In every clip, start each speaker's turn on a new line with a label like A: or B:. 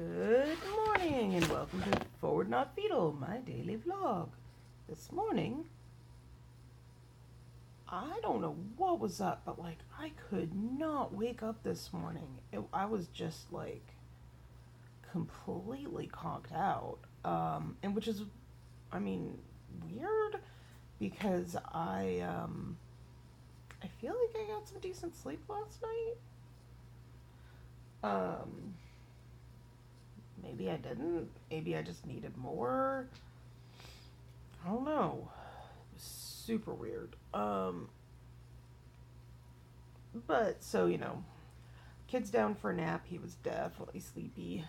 A: Good morning and welcome to Forward Not Fetal, my daily vlog. This morning, I don't know what was up, but I could not wake up this morning. I was just completely conked out. And which is, weird because I feel like I got some decent sleep last night. Maybe I didn't. Maybe I just needed more. I don't know. It was super weird. But so, kid's down for a nap. He was definitely sleepy.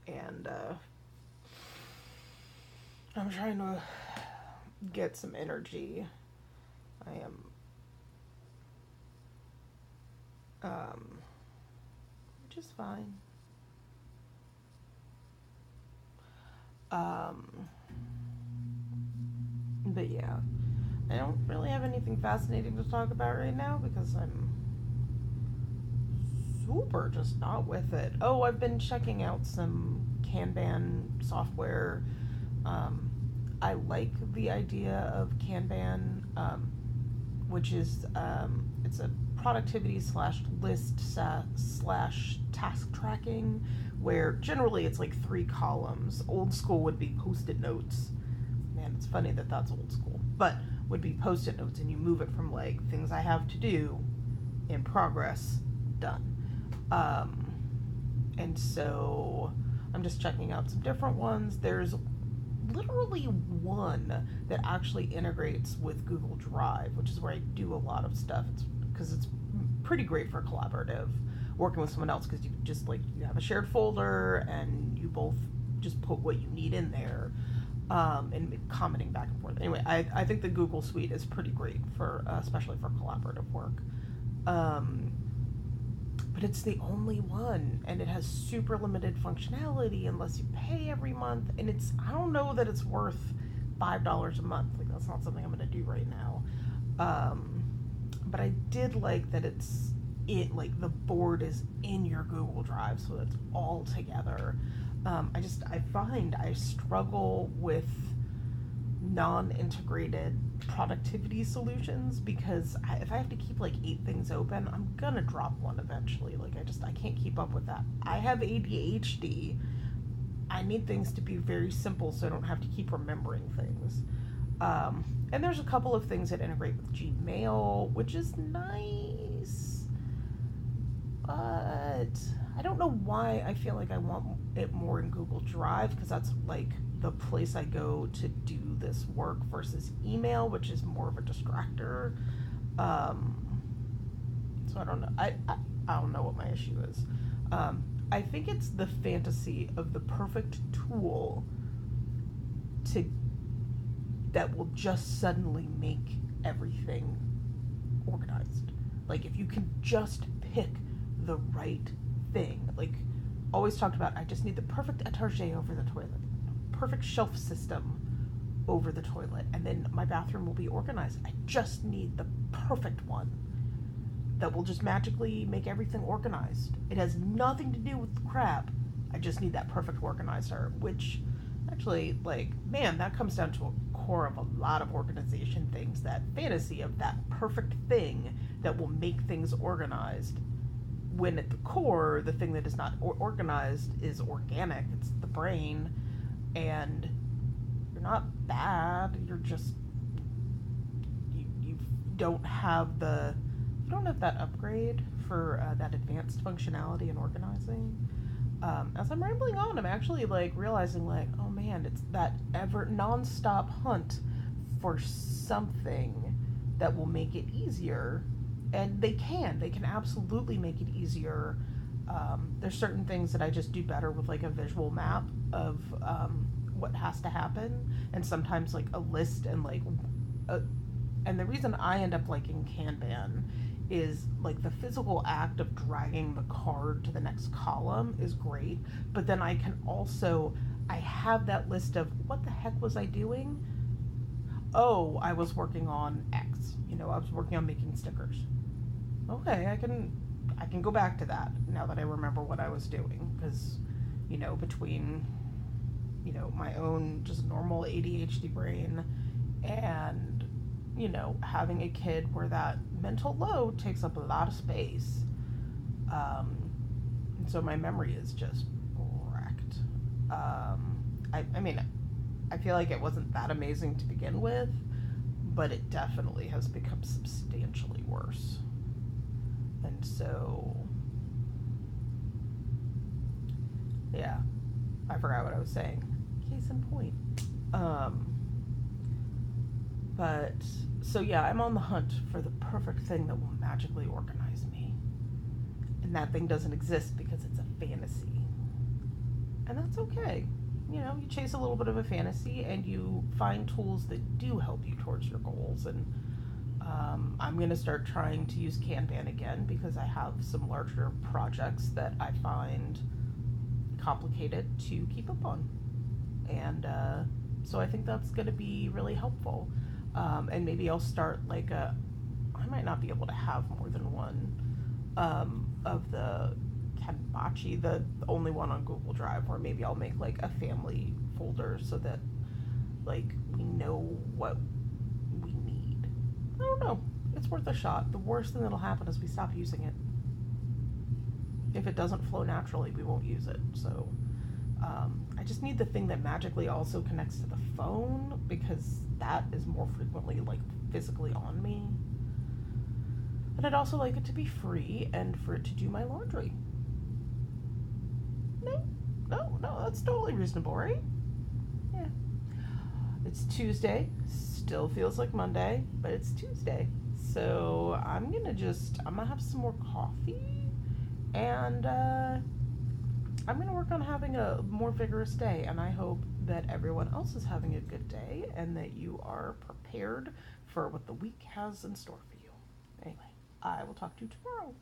A: And I'm trying to get some energy. I am which is fine. But yeah, I don't really have anything fascinating to talk about right now because I'm super just not with it. Oh, I've been checking out some Kanban software. I like the idea of Kanban, which is it's a productivity slash list slash task tracking, where generally it's like 3 columns. Old school would be post-it notes. Man, it's funny that that's old school, but would be post-it notes, and you move it from things I have to do, in progress, done. And so I'm just checking out some different ones. There's literally one that actually integrates with Google Drive, which is where I do a lot of stuff. It's because it's pretty great for collaborative, working with someone else, because you just you have a shared folder and you both just put what you need in there, and commenting back and forth. Anyway, I think the Google Suite is pretty great for especially for collaborative work. But it's the only one, and it has super limited functionality unless you pay every month, and I don't know that it's worth $5 a month. That's not something I'm going to do right now. But I did like that the board is in your Google Drive, so it's all together. I find I struggle with non-integrated productivity solutions, because if I have to keep 8 things open, I'm gonna drop one eventually. I can't keep up with that. I have ADHD. I need things to be very simple so I don't have to keep remembering things. And there's a couple of things that integrate with Gmail, which is nice, but I don't know why I feel like I want it more in Google Drive, because that's the place I go to do this work, versus email, which is more of a distractor. So I don't know. I don't know what my issue is. I think it's the fantasy of the perfect tool that will just suddenly make everything organized. If you can just pick the right thing. Always talked about, I just need the perfect étagère over the toilet, perfect shelf system over the toilet, and then my bathroom will be organized. I just need the perfect one that will just magically make everything organized. It has nothing to do with the crap. I just need that perfect organizer, which actually, that comes down to a core of a lot of organization things, that fantasy of that perfect thing that will make things organized, when at the core, the thing that is not organized is organic. It's the brain, and you're not bad. You're just you don't have that upgrade for that advanced functionality and organizing. As I'm rambling on, I'm actually realizing oh man, it's that ever nonstop hunt for something that will make it easier. And they can absolutely make it easier. There's certain things that I just do better with a visual map of what has to happen, and sometimes a list, and and the reason I end up liking Kanban is the physical act of dragging the card to the next column is great, but then I have that list of what the heck was I doing? Oh, I was working on X. I was working on making stickers. Okay, I can go back to that now that I remember what I was doing, because between, my own just normal ADHD brain and, having a kid where that mental load takes up a lot of space. And so my memory is just wrecked. I mean, I feel like it wasn't that amazing to begin with, but it definitely has become substantially worse. And so, yeah, I forgot what I was saying. Case in point. But, so yeah, I'm on the hunt for the perfect thing that will magically organize me. And that thing doesn't exist because it's a fantasy. And that's okay. You chase a little bit of a fantasy and you find tools that do help you towards your goals. And I'm going to start trying to use Kanban again because I have some larger projects that I find complicated to keep up on. And so I think that's going to be really helpful. And maybe I'll start I might not be able to have more than one of the Kanbachi, the only one on Google Drive, or maybe I'll make a family folder so that we know what we need. I don't know. It's worth a shot. The worst thing that'll happen is we stop using it. If it doesn't flow naturally, we won't use it. So I just need the thing that magically also connects to the phone because that is more frequently physically on me. And I'd also like it to be free and for it to do my laundry. No, that's totally reasonable, right? Yeah. It's Tuesday. Still feels like Monday, but it's Tuesday. So I'm gonna have some more coffee and I'm gonna work on having a more vigorous day. And I hope that everyone else is having a good day and that you are prepared for what the week has in store for you. Anyway, I will talk to you tomorrow.